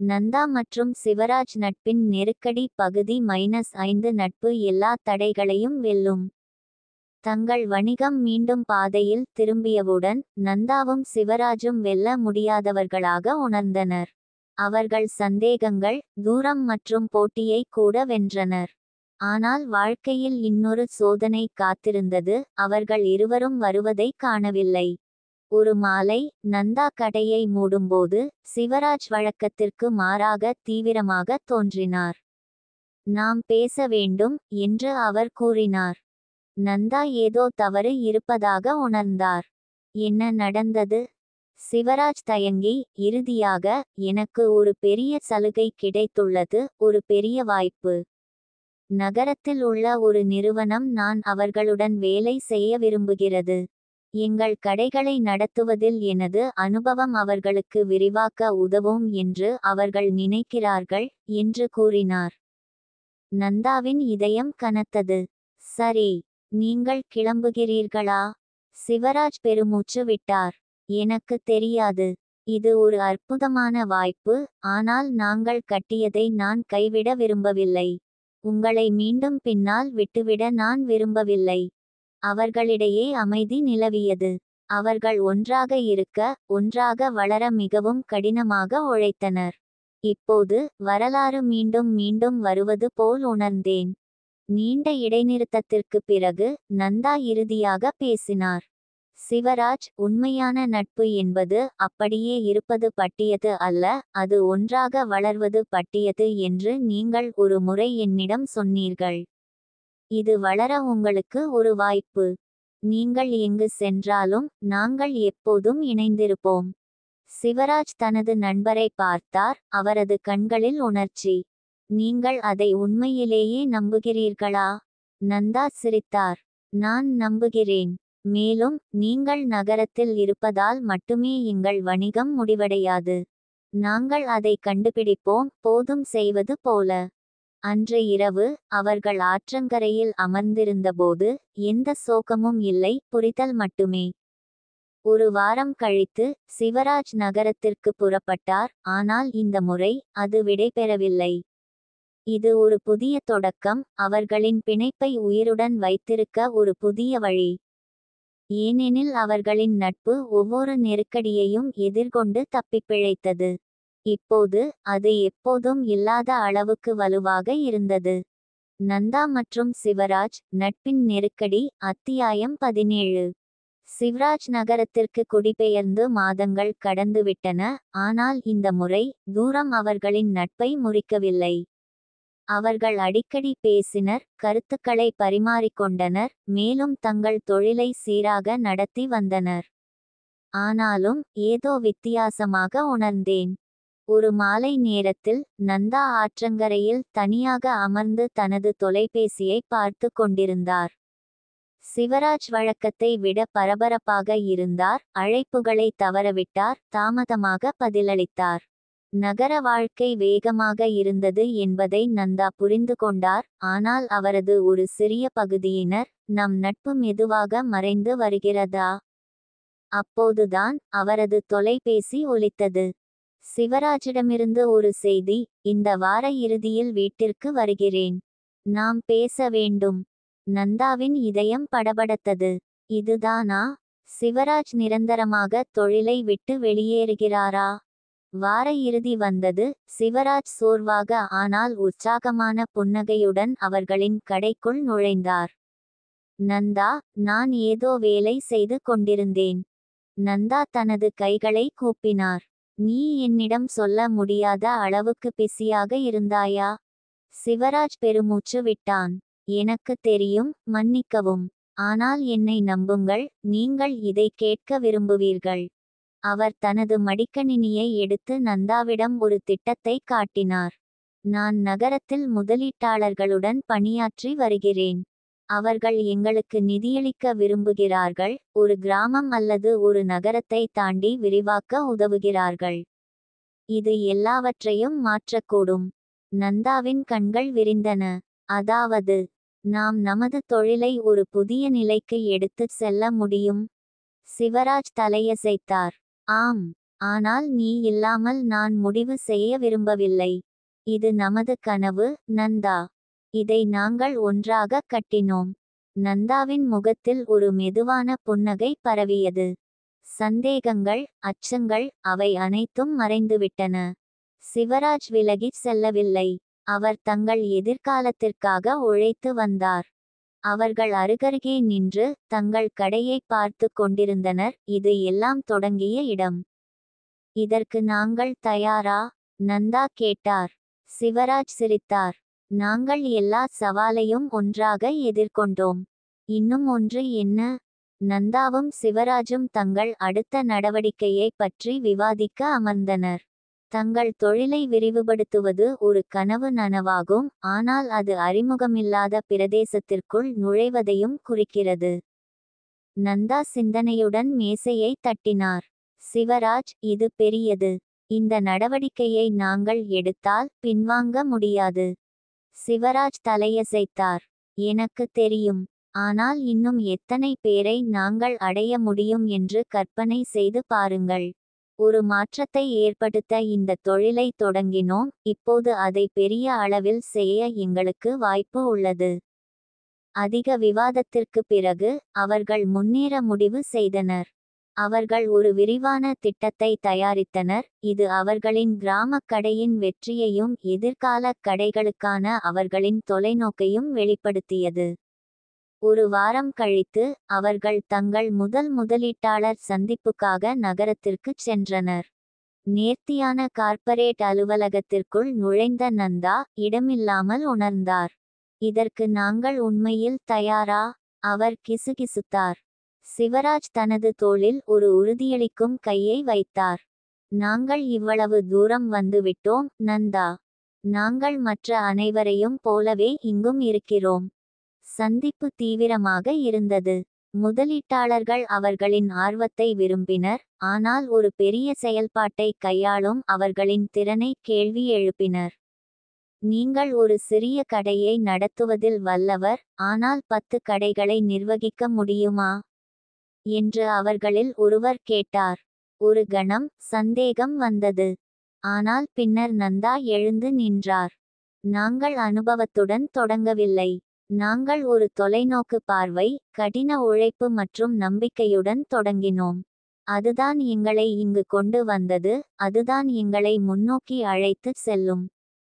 நந்தா மற்றும் சிவராஜ் நட்பின் நெருக்கடி பகுதி -5 நட்பு எல்லா தடைகளையும் வெல்லும். தங்கள் வணிகம் மீண்டும் பாதையில் திரும்பியவுடன் நந்தாவும் சிவராஜும் வெல்ல முடியாதவர்களாக உணர்ந்தனர். அவர்கள் சந்தேகங்கள், தூரம் மற்றும் போட்டியை கூட வென்றனர். ஆனால் வாழ்க்கையில் இன்னொரு சோதனை காத்திருந்தது. அவர்கள் இருவரும் வருவதை காணவில்லை. ஒரு மாலை, நந்தா கடையை மூடும்போது சிவராஜ் வழக்கத்திற்கு மாறாக தீவிரமாக தோன்றினார். நாம் பேச வேண்டும் என்று அவர் கூறினார். நந்தா ஏதோ தவறு இருப்பதாக உணர்ந்தார். என்ன நடந்தது? சிவராஜ் தயங்கி, இறுதியாக, எனக்கு ஒரு பெரிய சலுகை கிடைத்துள்ளது, ஒரு பெரிய வாய்ப்பு. நகரத்தில் உள்ள ஒரு நிறுவனம் நான் அவர்களுடன் வேலை செய்ய விரும்புகிறது. எங்கள் கடைகளை நடத்துவதில் எனது அனுபவம் அவர்களுக்கு விரிவாக்க உதவும் என்று அவர்கள் நினைக்கிறார்கள் என்று கூறினார். நந்தாவின் இதயம் கனத்தது. சரி, நீங்கள் கிளம்புகிறீர்களா? சிவராஜ் பெருமூச்சு விட்டார். எனக்கு தெரியாது. இது ஒரு அற்புதமான வாய்ப்பு, ஆனால் நாங்கள் கட்டியதை நான் கைவிட விரும்பவில்லை. உங்களை மீண்டும் பின்னால் விட்டுவிட நான் விரும்பவில்லை. அவர்களிடையே அமைதி நிலவியது. அவர்கள் ஒன்றாக இருக்க, ஒன்றாக வளர மிகவும் கடினமாக உழைத்தனர். இப்போது வரலாறு மீண்டும் மீண்டும் வருவது போல் உணர்ந்தேன். நீண்ட இடைநிறுத்தத்திற்கு பிறகு நந்தா இறுதியாக பேசினார். சிவராஜ், உண்மையான நட்பு என்பது அப்படியே இருப்பது பட்டியது அல்ல, அது ஒன்றாக வளர்வது பட்டியது என்று நீங்கள் ஒரு முறை என்னிடம் சொன்னீர்கள். இது வளர உங்களுக்கு ஒரு வாய்ப்பு. நீங்கள் எங்கு சென்றாலும் நாங்கள் எப்போதும் இணைந்திருப்போம். சிவராஜ் தனது நண்பரை பார்த்தார். அவரது கண்களில் உணர்ச்சி. நீங்கள் அதை உண்மையிலேயே நம்புகிறீர்களா? நந்தா சிரித்தார். நான் நம்புகிறேன். மேலும், நீங்கள் நகரத்தில் இருப்பதால் மட்டுமே எங்கள் வணிகம் முடிவடையாது. நாங்கள் அதை கண்டுபிடிப்போம், போதும் செய்வது போல. அன்று இரவு, அவர்கள் ஆற்றங்கரையில் அமர்ந்திருந்தபோது எந்த சோகமும் இல்லை, புரிதல் மட்டுமே. ஒரு வாரம் கழித்து, சிவராஜ் நகரத்திற்கு புறப்பட்டார். ஆனால் இந்த முறை, அது விடைபெறவில்லை. இது ஒரு புதிய தொடக்கம், அவர்களின் பிணைப்பை உயிருடன் வைத்திருக்க ஒரு புதிய வழி. ஏனெனில் அவர்களின் நட்பு ஒவ்வொரு நெருக்கடியையும் எதிர்கொண்டு தப்பிப்பிழைத்தது. இப்போது, அது எப்போதும் இல்லாத அளவுக்கு வலுவாக இருந்தது. நந்தா மற்றும் சிவராஜ், நட்பின் நெருக்கடி. அத்தியாயம் 17. சிவராஜ் நகரத்திற்கு குடிபெயர்ந்து மாதங்கள் கடந்துவிட்டன. ஆனால் இந்த முறை, தூரம் அவர்களின் நட்பை முறிக்கவில்லை. அவர்கள் அடிக்கடி பேசினர், கருத்துக்களை பரிமாறிக்கொண்டனர், மேலும் தங்கள் தொழிலை சீராக நடத்தி வந்தனர். ஆனாலும், ஏதோ வித்தியாசமாக உணர்ந்தேன். ஒரு மாலை நேரத்தில், நந்தா ஆற்றங்கரையில் தனியாக அமர்ந்து தனது தொலைபேசியை பார்த்து கொண்டிருந்தார். சிவராஜ் வழக்கத்தை விட பரபரப்பாக இருந்தார். அழைப்புகளை தவறவிட்டார், தாமதமாக பதிலளித்தார். நகர வாழ்க்கை வேகமாக இருந்தது என்பதை நந்தா புரிந்து கொண்டார். ஆனால் அவரது ஒரு சிறிய பகுதியினர், நம் நட்பு மெதுவாக மறைந்து வருகிறதா? அப்போதுதான் அவரது தொலைபேசி ஒலித்தது. சிவராஜிடமிருந்து ஒரு செய்தி. இந்த வார இறுதியில் வீட்டிற்கு வருகிறேன். நாம் பேச வேண்டும். நந்தாவின் இதயம் படபடத்தது. இதுதானா? சிவராஜ் நிரந்தரமாக தொழிலை விட்டு வெளியேறுகிறாரா? வார இறுதி வந்தது. சிவராஜ் சோர்வாக ஆனால் உற்சாகமான புன்னகையுடன் அவர்களின் கடைக்குள் நுழைந்தார். நந்தா, நான் ஏதோ வேலை செய்து கொண்டிருந்தேன். நந்தா தனது கைகளை கூப்பினார். நீ என்னிடம் சொல்ல முடியாத அளவுக்கு பிஸியாக இருந்தாயா? சிவராஜ் பெருமூச்சு விட்டான். எனக்கு தெரியும், மன்னிக்கவும். ஆனால் என்னை நம்புங்கள், நீங்கள் இதை கேட்க விரும்புவீர்கள். அவர் தனது மடிக்கணினியை எடுத்து நந்தாவிடம் ஒரு திட்டத்தை காட்டினார். நான் நகரத்தில் முதலீட்டாளர்களுடன் பணியாற்றி வருகிறேன். அவர்கள் எங்களுக்கு நிதியளிக்க விரும்புகிறார்கள், ஒரு கிராமம் அல்லது ஒரு நகரத்தை தாண்டி விரிவாக்க உதவுகிறார்கள். இது எல்லாவற்றையும் மாற்றக்கூடும். நந்தாவின் கண்கள் விரிந்தன. அதாவது, நாம் நமது தொழிலை ஒரு புதிய நிலைக்கு எடுத்துச் செல்ல முடியும். சிவராஜ் தலையசைத்தார். ஆம். ஆனால் நீ இல்லாமல் நான் முடிவு செய்ய விரும்பவில்லை. இது நமது கனவு, நந்தா. இதை நாங்கள் ஒன்றாக கட்டினோம். நந்தாவின் முகத்தில் ஒரு மெதுவான புன்னகை பரவியது. சந்தேகங்கள், அச்சங்கள், அவை அனைத்தும் மறைந்துவிட்டன. சிவராஜ் விலகிச் செல்லவில்லை. அவர் தங்கள் எதிர்காலத்திற்காக உழைத்து வந்தார். அவர்கள் அருகருகே நின்று தங்கள் கடையை பார்த்து கொண்டிருந்தனர். இது எல்லாம் தொடங்கிய இடம். இதற்கு நாங்கள் தயாரா? நந்தா கேட்டார். சிவராஜ் சிரித்தார். நாங்கள் எல்லா சவாலையும் ஒன்றாக எதிர்கொண்டோம். இன்னும் ஒன்று என்ன? நந்தாவும் சிவராஜும் தங்கள் அடுத்த நடவடிக்கையை பற்றி விவாதிக்க அமர்ந்தனர். தங்கள் தொழிலை விரிவுபடுத்துவது ஒரு கனவு நனவாகும், ஆனால் அது அறிமுகமில்லாத பிரதேசத்திற்குள் நுழைவதையும் குறிக்கிறது. நந்தா சிந்தனையுடன் மேசையை தட்டினார். சிவராஜ், இது பெரியது. இந்த நடவடிக்கையை நாங்கள் எடுத்தால் பின்வாங்க முடியாது. சிவராஜ் தலையசைத்தார். எனக்கு தெரியும். ஆனால் இன்னும் எத்தனை பேரை நாங்கள் அடைய முடியும் என்று கற்பனை செய்து பாருங்கள். ஒரு மாற்றத்தை ஏற்படுத்த இந்த தொழிலை தொடங்கினோம். இப்போது அதை பெரிய அளவில் செய்ய எங்களுக்கு வாய்ப்பு உள்ளது. அதிக விவாதத்திற்கு பிறகு அவர்கள் முன்னேற முடிவு செய்தனர். அவர்கள் ஒரு விரிவான திட்டத்தை தயாரித்தனர். இது அவர்களின் கிராமக் கடையின் வெற்றியையும் எதிர்கால கடைகளுக்கான அவர்களின் தொலைநோக்கையும் வெளிப்படுத்தியது. ஒரு வாரம் கழித்து அவர்கள் தங்கள் முதல் முதலீட்டாளர் சந்திப்புக்காக நகரத்திற்குச் சென்றனர். நேர்த்தியான கார்ப்பரேட் அலுவலகத்திற்குள் நுழைந்த நந்தா இடமில்லாமல் உணர்ந்தார். இதற்கு நாங்கள் உண்மையில் தயாரா? அவர் கிசுகிசுத்தார். சிவராஜ் தனது தோளில் ஒரு உறுதியளிக்கும் கையை வைத்தார். நாங்கள் இவ்வளவு தூரம் வந்துவிட்டோம், நந்தா. நாங்கள் மற்ற அனைவரையும் போலவே இங்கும் இருக்கிறோம். சந்திப்பு தீவிரமாக இருந்தது. முதலீட்டாளர்கள் அவர்களின் ஆர்வத்தை விரும்பினர், ஆனால் ஒரு பெரிய செயல்பாட்டை கையாளும் அவர்களின் திறனை கேள்வி எழுப்பினர். நீங்கள் ஒரு சிறிய கடையை நடத்துவதில் வல்லவர், ஆனால் 10 கடைகளை நிர்வகிக்க முடியுமா என்று அவர்களில் ஒருவர் கேட்டார். ஒரு கணம் சந்தேகம் வந்தது. ஆனால் பின்னர் நந்தா எழுந்து நின்றார். நாங்கள் அனுபவத்துடன் தொடங்கவில்லை. நாங்கள் ஒரு தொலைநோக்கு பார்வை, கடின உழைப்பு மற்றும் நம்பிக்கையுடன் தொடங்கினோம். அதுதான் எங்களை இங்கு கொண்டு வந்தது, அதுதான் எங்களை முன்னோக்கி அழைத்துச் செல்லும்.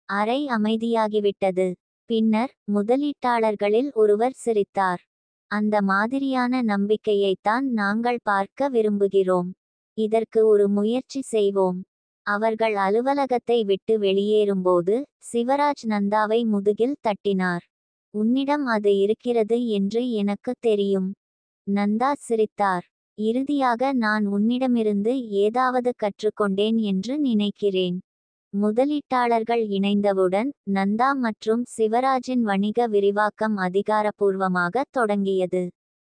அறை அமைதியாகிவிட்டது. பின்னர் முதலீட்டாளர்களில் ஒருவர் சிரித்தார். அந்த மாதிரியான நம்பிக்கையைத்தான் நாங்கள் பார்க்க விரும்புகிறோம். இதற்கு ஒரு முயற்சி செய்வோம். அவர்கள் அலுவலகத்தை விட்டு வெளியேறும்போது சிவராஜ் நந்தாவை முதுகில் தட்டினார். உன்னிடம் அது இருக்கிறது என்று எனக்கு தெரியும். நந்தா சிரித்தார். இறுதியாக நான் உன்னிடமிருந்து ஏதாவது கற்றுக்கொண்டேன் என்று நினைக்கிறேன். முதலீட்டாளர்கள் இணைந்தவுடன் நந்தா மற்றும் சிவராஜின் வணிக விரிவாக்கம் அதிகாரப்பூர்வமாக தொடங்கியது.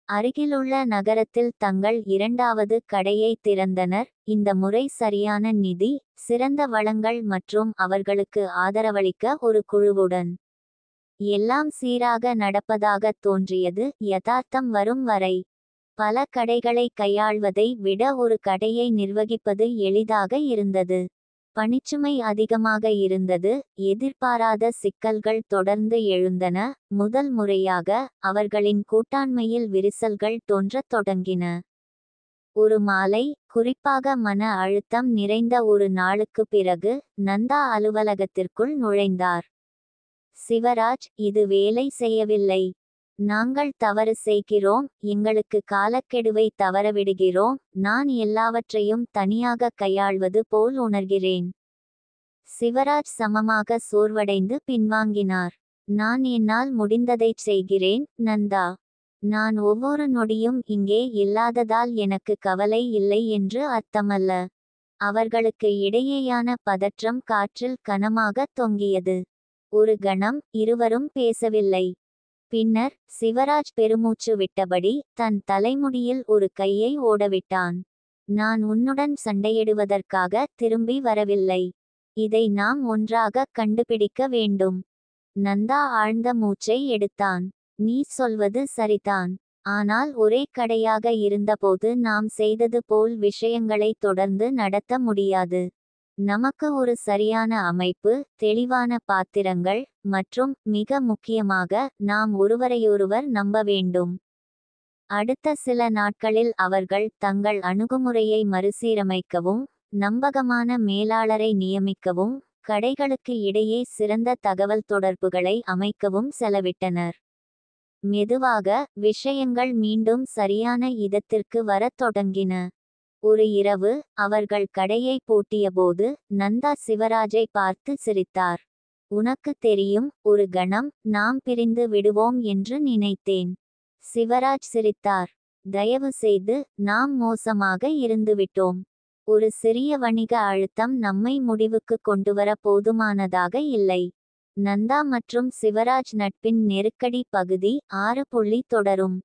அருகிலுள்ள நகரத்தில் தங்கள் 2வது கடையை திறந்தனர். இந்த முறை சரியான நிதி, சிறந்த வளங்கள் மற்றும் அவர்களுக்கு ஆதரவளிக்க ஒரு குழுவுடன். எல்லாம் சீராக நடப்பதாக தோன்றியது, யதார்த்தம் வரும் வரை. பல கடைகளை கையாள்வதை விட ஒரு கடையை நிர்வகிப்பது எளிதாக இருந்தது. பணிச்சுமை அதிகமாக இருந்தது. எதிர்பாராத சிக்கல்கள் தொடர்ந்து எழுந்தன. முதல் முறையாக அவர்களின் கூட்டாண்மையில் விரிசல்கள் தோன்றத் தொடங்கின. ஒரு மாலை, குறிப்பாக மன அழுத்தம் நிறைந்த ஒரு நாளுக்கு பிறகு, நந்தா அலுவலகத்திற்குள் நுழைந்தார். சிவராஜ், இது வேலை செய்யவில்லை. நாங்கள் தவறு செய்கிறோம், எங்களுக்கு காலக்கெடுவை தவறவிடுகிறோம். நான் எல்லாவற்றையும் தனியாக கையாள்வது போல் உணர்கிறேன். சிவராஜ் சமமாக சோர்வடைந்து பின்வாங்கினார். நான் என்னால் முடிந்ததைச் செய்கிறேன், நந்தா. நான் ஒவ்வொரு நொடியும் இங்கே இல்லாததால் எனக்கு கவலை இல்லை என்று அர்த்தமல்ல. அவர்களுக்கு இடையேயான பதற்றம் காற்றில் கனமாக தொங்கியது. ஒரு கணம் இருவரும் பேசவில்லை. பின்னர் சிவராஜ் பெருமூச்சு விட்டபடி தன் தலைமுடியில் ஒரு கையை ஓடவிட்டான். நான் உன்னுடன் சண்டையிடுவதற்காக திரும்பி வரவில்லை. இதை நாம் ஒன்றாக கண்டுபிடிக்க வேண்டும். நந்தா ஆழ்ந்த மூச்சை எடுத்தான். நீ சொல்வது சரிதான். ஆனால் ஒரே கடையாக இருந்தபோது நாம் செய்தது போல் விஷயங்களை தொடர்ந்து நடத்த முடியாது. நமக்கு ஒரு சரியான அமைப்பு, தெளிவான பாத்திரங்கள், மற்றும் மிக முக்கியமாக நாம் ஒருவரையொருவர் நம்ப வேண்டும். அடுத்த சில நாட்களில் அவர்கள் தங்கள் அணுகுமுறையை மறுசீரமைக்கவும், நம்பகமான மேலாளரை நியமிக்கவும், கடைகளுக்கு இடையே சிறந்த தகவல் தொடர்புகளை அமைக்கவும் செலவிட்டனர். மெதுவாக விஷயங்கள் மீண்டும் சரியான இடத்திற்கு வரத் தொடங்கின. ஒரு இரவு அவர்கள் கடையை பூட்டியபோது நந்தா சிவராஜை பார்த்து சிரித்தார். உனக்கு தெரியும், ஒரு கணம் நாம் பிரிந்து விடுவோம் என்று நினைத்தேன். சிவராஜ் சிரித்தார். தயவு செய்து, நாம் மோசமாக இருந்துவிட்டோம். ஒரு சிறிய வணிக அழுத்தம் நம்மை முடிவுக்கு கொண்டுவர போதுமானதாக இல்லை. நந்தா மற்றும் சிவராஜ் நட்பின் நெருக்கடி பகுதி 6 தொடரும்.